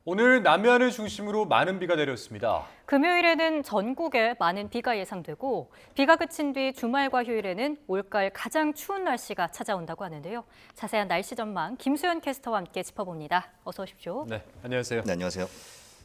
오늘 남해안을 중심으로 많은 비가 내렸습니다. 금요일에는 전국에 많은 비가 예상되고 비가 그친 뒤 주말과 휴일에는 올가을 가장 추운 날씨가 찾아온다고 하는데요. 자세한 날씨 전망 김수현 캐스터와 함께 짚어봅니다. 어서 오십시오. 네, 안녕하세요. 네, 안녕하세요.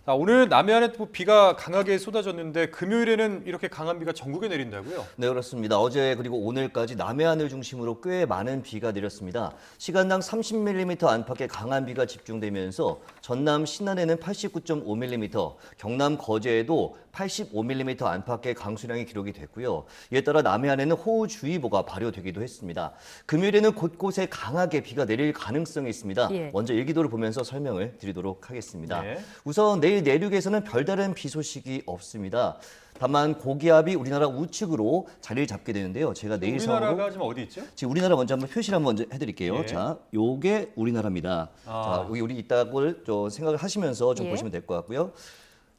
자, 오늘 남해안에 또 비가 강하게 쏟아졌는데 금요일에는 이렇게 강한 비가 전국에 내린다고요? 네, 그렇습니다. 어제 그리고 오늘까지 남해안을 중심으로 꽤 많은 비가 내렸습니다. 시간당 30mm 안팎의 강한 비가 집중되면서 전남 신안에는 89.5mm, 경남 거제에도 85mm 안팎의 강수량이 기록이 됐고요. 이에 따라 남해안에는 호우주의보가 발효되기도 했습니다. 금요일에는 곳곳에 강하게 비가 내릴 가능성이 있습니다. 먼저 일기도를 보면서 설명을 드리도록 하겠습니다. 네. 우선 내일 내륙에서는 별다른 비 소식이 없습니다. 다만 고기압이 우리나라 우측으로 자리를 잡게 되는데요. 제가 내일 우리나라가 지금 어디 있죠? 지금 우리나라 먼저 한번 표시를 한번 해드릴게요. 예. 자, 요게 우리나라입니다. 자, 여기 우리 있다고 좀 생각을 하시면서 좀 보시면 될 것 같고요.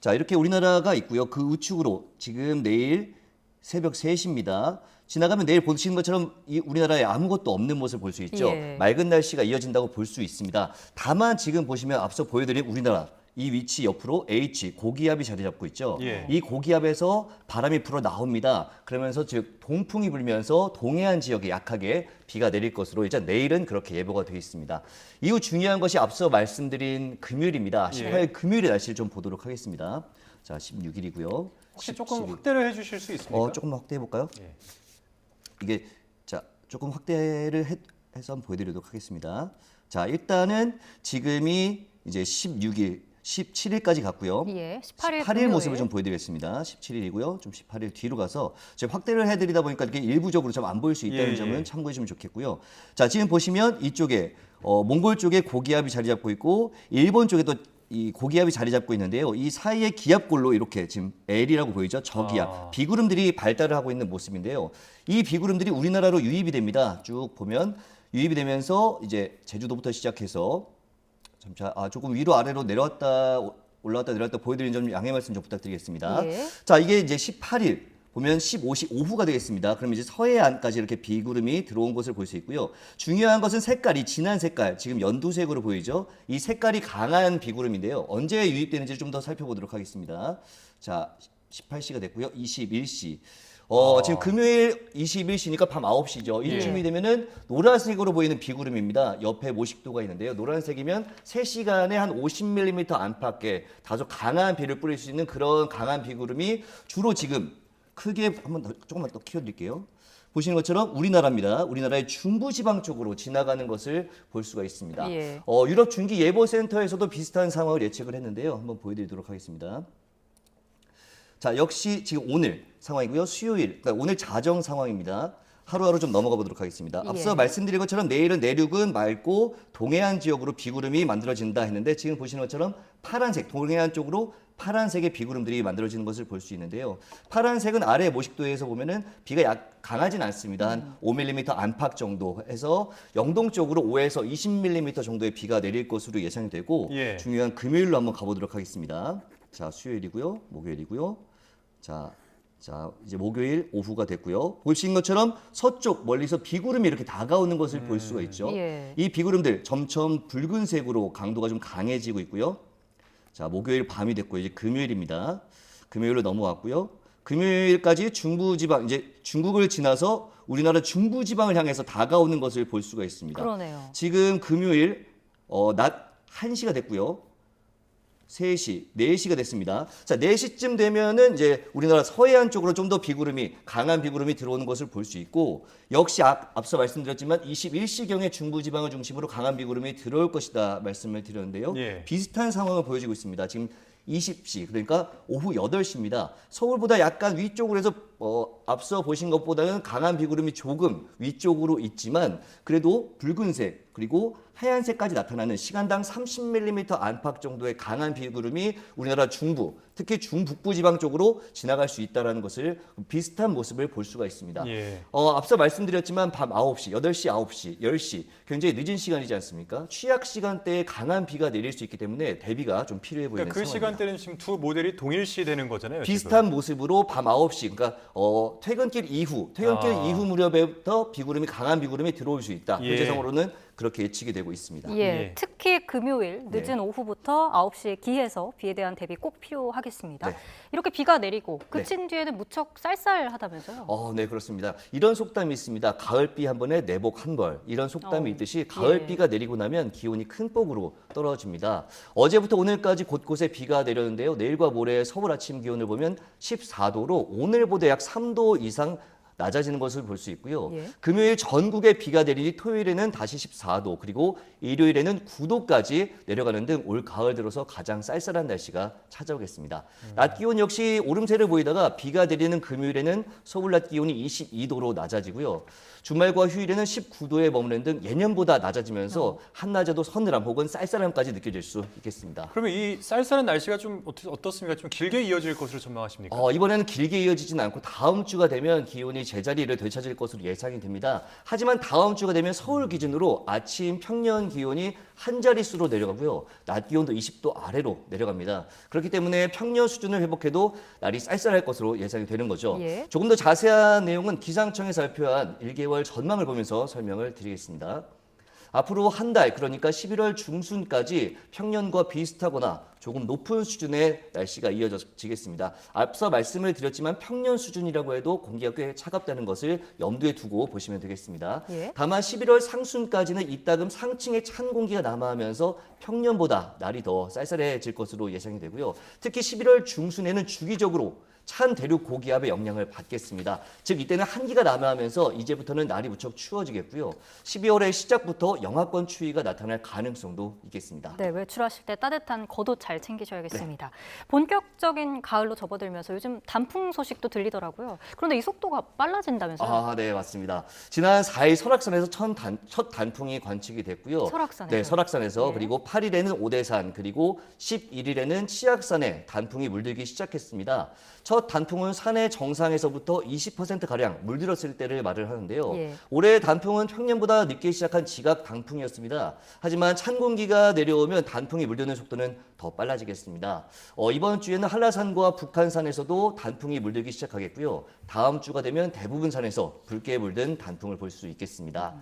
자, 이렇게 우리나라가 있고요. 그 우측으로 지금 내일 새벽 3시입니다. 지나가면 내일 보시는 것처럼 이 우리나라에 아무것도 없는 모습을 볼 수 있죠. 맑은 날씨가 이어진다고 볼 수 있습니다. 다만 지금 보시면 앞서 보여드린 우리나라 이 위치 옆으로 H, 고기압이 자리 잡고 있죠. 이 고기압에서 바람이 불어 나옵니다. 그러면서 즉 동풍이 불면서 동해안 지역에 약하게 비가 내릴 것으로 일단 내일은 그렇게 예보가 되어 있습니다. 이후 중요한 것이 앞서 말씀드린 금요일입니다. 18일 금요일의 날씨를 좀 보도록 하겠습니다. 자, 16일이고요. 혹시 조금 확대를 해주실 수 있습니까? 조금 확대해 볼까요? 예. 이게 자 조금 확대를 해서 한번 보여드리도록 하겠습니다. 자, 일단은 지금이 이제 16일, 17일까지 갔고요. 18일 모습을 좀 보여드리겠습니다. 17일이고요. 좀 18일 뒤로 가서 제가 확대를 해드리다 보니까 이렇게 일부적으로 좀 안 보일 수 있다는 점은 참고해 주면 좋겠고요. 자, 지금 보시면 이쪽에 몽골 쪽에 고기압이 자리 잡고 있고 일본 쪽에도 이 고기압이 자리 잡고 있는데요. 이 사이에 기압골로 이렇게 지금 L이라고 보이죠? 저기압. 비구름들이 발달을 하고 있는 모습인데요. 이 비구름들이 우리나라로 유입이 됩니다. 쭉 보면 유입이 되면서 이제 제주도부터 시작해서 조금 위로 아래로 내려왔다 올라왔다 내려왔다 보여드리는 점 양해 말씀 좀 부탁드리겠습니다. 자, 이게 이제 18일 보면 15시 오후가 되겠습니다. 그럼 이제 서해안까지 이렇게 비구름이 들어온 것을 볼 수 있고요. 중요한 것은 색깔이 진한 색깔, 지금 연두색으로 보이죠? 이 색깔이 강한 비구름인데요. 언제 유입되는지 좀 더 살펴보도록 하겠습니다. 자, 18시가 됐고요. 21시. 지금 금요일 21시니까 밤 9시죠. 이쯤이 되면은 노란색으로 보이는 비구름입니다. 옆에 모식도가 있는데요. 노란색이면 3시간에 한 50mm 안팎의 다소 강한 비를 뿌릴 수 있는 그런 강한 비구름이 주로 지금 크게 조금만 더 키워드릴게요. 보시는 것처럼 우리나라입니다. 우리나라의 중부지방 쪽으로 지나가는 것을 볼 수가 있습니다. 유럽 중기예보센터에서도 비슷한 상황을 예측을 했는데요. 한번 보여드리도록 하겠습니다. 자, 역시 지금 오늘 상황이고요. 수요일, 그러니까 오늘 자정 상황입니다. 하루하루 좀 넘어가 보도록 하겠습니다. 앞서 말씀드린 것처럼 내일은 내륙은 맑고 동해안 지역으로 비구름이 만들어진다 했는데 지금 보시는 것처럼 파란색, 동해안 쪽으로 파란색의 비구름들이 만들어지는 것을 볼 수 있는데요. 파란색은 아래 모식도에서 보면은 비가 강하진 않습니다. 한 5mm 안팎 정도 해서 영동 쪽으로 5에서 20mm 정도의 비가 내릴 것으로 예상이 되고 중요한 금요일로 한번 가보도록 하겠습니다. 자, 수요일이고요. 목요일이고요. 자, 이제 목요일 오후가 됐고요. 보시는 것처럼 서쪽 멀리서 비구름이 이렇게 다가오는 것을 볼 수가 있죠. 이 비구름들 점점 붉은색으로 강도가 좀 강해지고 있고요. 자, 목요일 밤이 됐고 이제 금요일입니다. 금요일로 넘어왔고요. 금요일까지 중부지방, 이제 중국을 지나서 우리나라 중부지방을 향해서 다가오는 것을 볼 수가 있습니다. 그러네요. 지금 금요일 낮 1시가 됐고요. 3시, 4시가 됐습니다. 자, 4시쯤 되면은 이제 우리나라 서해안 쪽으로 좀 더 강한 비구름이 들어오는 것을 볼 수 있고, 역시 앞서 말씀드렸지만 21시경에 중부지방을 중심으로 강한 비구름이 들어올 것이다 말씀을 드렸는데요. 비슷한 상황을 보여지고 있습니다. 지금 20시, 그러니까 오후 8시입니다. 서울보다 약간 위쪽으로 해서 앞서 보신 것보다는 강한 비구름이 조금 위쪽으로 있지만 그래도 붉은색 그리고 하얀색까지 나타나는 시간당 30mm 안팎 정도의 강한 비구름이 우리나라 중부, 특히 중북부 지방 쪽으로 지나갈 수 있다는 것을 비슷한 모습을 볼 수가 있습니다. 앞서 말씀드렸지만 밤 9시, 8시, 9시, 10시 굉장히 늦은 시간이지 않습니까? 취약 시간대에 강한 비가 내릴 수 있기 때문에 대비가 좀 필요해 보이는 그 상황입니다. 시간대는 지금 두 모델이 동일시 되는 거잖아요. 비슷한 모습으로 밤 9시, 그러니까 퇴근길 이후 무렵부터 강한 비구름이 들어올 수 있다. 현재 상으로는 그렇게 예측이 되고 있습니다. 예, 특히 금요일 늦은 오후부터 9시에 기해서 비에 대한 대비 꼭 필요하겠습니다. 네. 이렇게 비가 내리고 그친 뒤에는 무척 쌀쌀하다면서요? 네, 그렇습니다. 이런 속담이 있습니다. 가을비 한 번에 내복 한 벌. 이런 속담이 있듯이 가을비가 내리고 나면 기온이 큰 폭으로 떨어집니다. 어제부터 오늘까지 곳곳에 비가 내렸는데요. 내일과 모레 서울 아침 기온을 보면 14도로 오늘보다 약 3도 이상 낮아지는 것을 볼 수 있고요. 금요일 전국에 비가 내리니 토요일에는 다시 14도, 그리고 일요일에는 9도까지 내려가는 등 올 가을 들어서 가장 쌀쌀한 날씨가 찾아오겠습니다. 낮 기온 역시 오름세를 보이다가 비가 내리는 금요일에는 서울 낮 기온이 22도로 낮아지고요. 주말과 휴일에는 19도에 머무는 등 예년보다 낮아지면서 한낮에도 서늘함 혹은 쌀쌀함까지 느껴질 수 있겠습니다. 그러면 이 쌀쌀한 날씨가 좀 어떻습니까? 좀 길게 이어질 것으로 전망하십니까? 이번에는 길게 이어지진 않고 다음 주가 되면 기온이 제자리를 되찾을 것으로 예상이 됩니다. 하지만 다음 주가 되면 서울 기준으로 아침 평년 기온이 한 자릿수로 내려가고요. 낮 기온도 20도 아래로 내려갑니다. 그렇기 때문에 평년 수준을 회복해도 날이 쌀쌀할 것으로 예상이 되는 거죠. 조금 더 자세한 내용은 기상청에서 발표한 1개월 전망을 보면서 설명을 드리겠습니다. 앞으로 한 달, 그러니까 11월 중순까지 평년과 비슷하거나 조금 높은 수준의 날씨가 이어지겠습니다. 앞서 말씀을 드렸지만 평년 수준이라고 해도 공기가 꽤 차갑다는 것을 염두에 두고 보시면 되겠습니다. 다만 11월 상순까지는 이따금 상층에 찬 공기가 남하하면서 평년보다 날이 더 쌀쌀해질 것으로 예상이 되고요. 특히 11월 중순에는 주기적으로 찬 대륙 고기압의 영향을 받겠습니다. 즉 이때는 한기가 남하하면서 이제부터는 날이 무척 추워지겠고요. 12월의 시작부터 영하권 추위가 나타날 가능성도 있겠습니다. 네, 외출하실 때 따뜻한 겉옷 잘 챙기셔야겠습니다. 본격적인 가을로 접어들면서 요즘 단풍 소식도 들리더라고요. 그런데 이 속도가 빨라진다면서요? 네, 맞습니다. 지난 4일 설악산에서 첫 단풍이 관측이 됐고요. 설악산에서? 네, 설악산에서. 그리고 8일에는 오대산, 그리고 11일에는 치악산에 단풍이 물들기 시작했습니다. 첫 단풍은 산의 정상에서부터 20%가량 물들었을 때를 말을 하는데요. 올해 단풍은 평년보다 늦게 시작한 지각 단풍이었습니다. 하지만 찬 공기가 내려오면 단풍이 물드는 속도는 더 빨라지겠습니다. 이번 주에는 한라산과 북한산에서도 단풍이 물들기 시작하겠고요. 다음 주가 되면 대부분 산에서 붉게 물든 단풍을 볼 수 있겠습니다.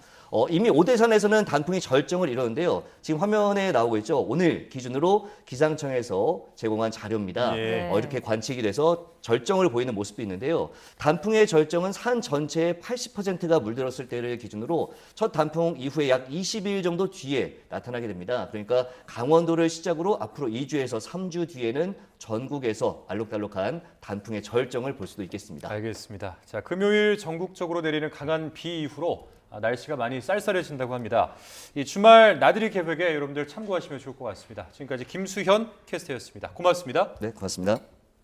이미 오대산에서는 단풍이 절정을 이루는데요. 지금 화면에 나오고 있죠. 오늘 기준으로 기상청에서 제공한 자료입니다. 이렇게 관측이 돼서 절정을 보이는 모습도 있는데요. 단풍의 절정은 산 전체의 80%가 물들었을 때를 기준으로 첫 단풍 이후에 약 20일 정도 뒤에 나타나게 됩니다. 그러니까 강원도를 시작으로 앞으로 2주에서 3주 뒤에는 전국에서 알록달록한 단풍의 절정을 볼 수도 있겠습니다. 알겠습니다. 자, 금요일 전국적으로 내리는 강한 비 이후로 날씨가 많이 쌀쌀해진다고 합니다. 이 주말 나들이 계획에 여러분들 참고하시면 좋을 것 같습니다. 지금까지 김수현 캐스터였습니다. 고맙습니다. 네, 고맙습니다.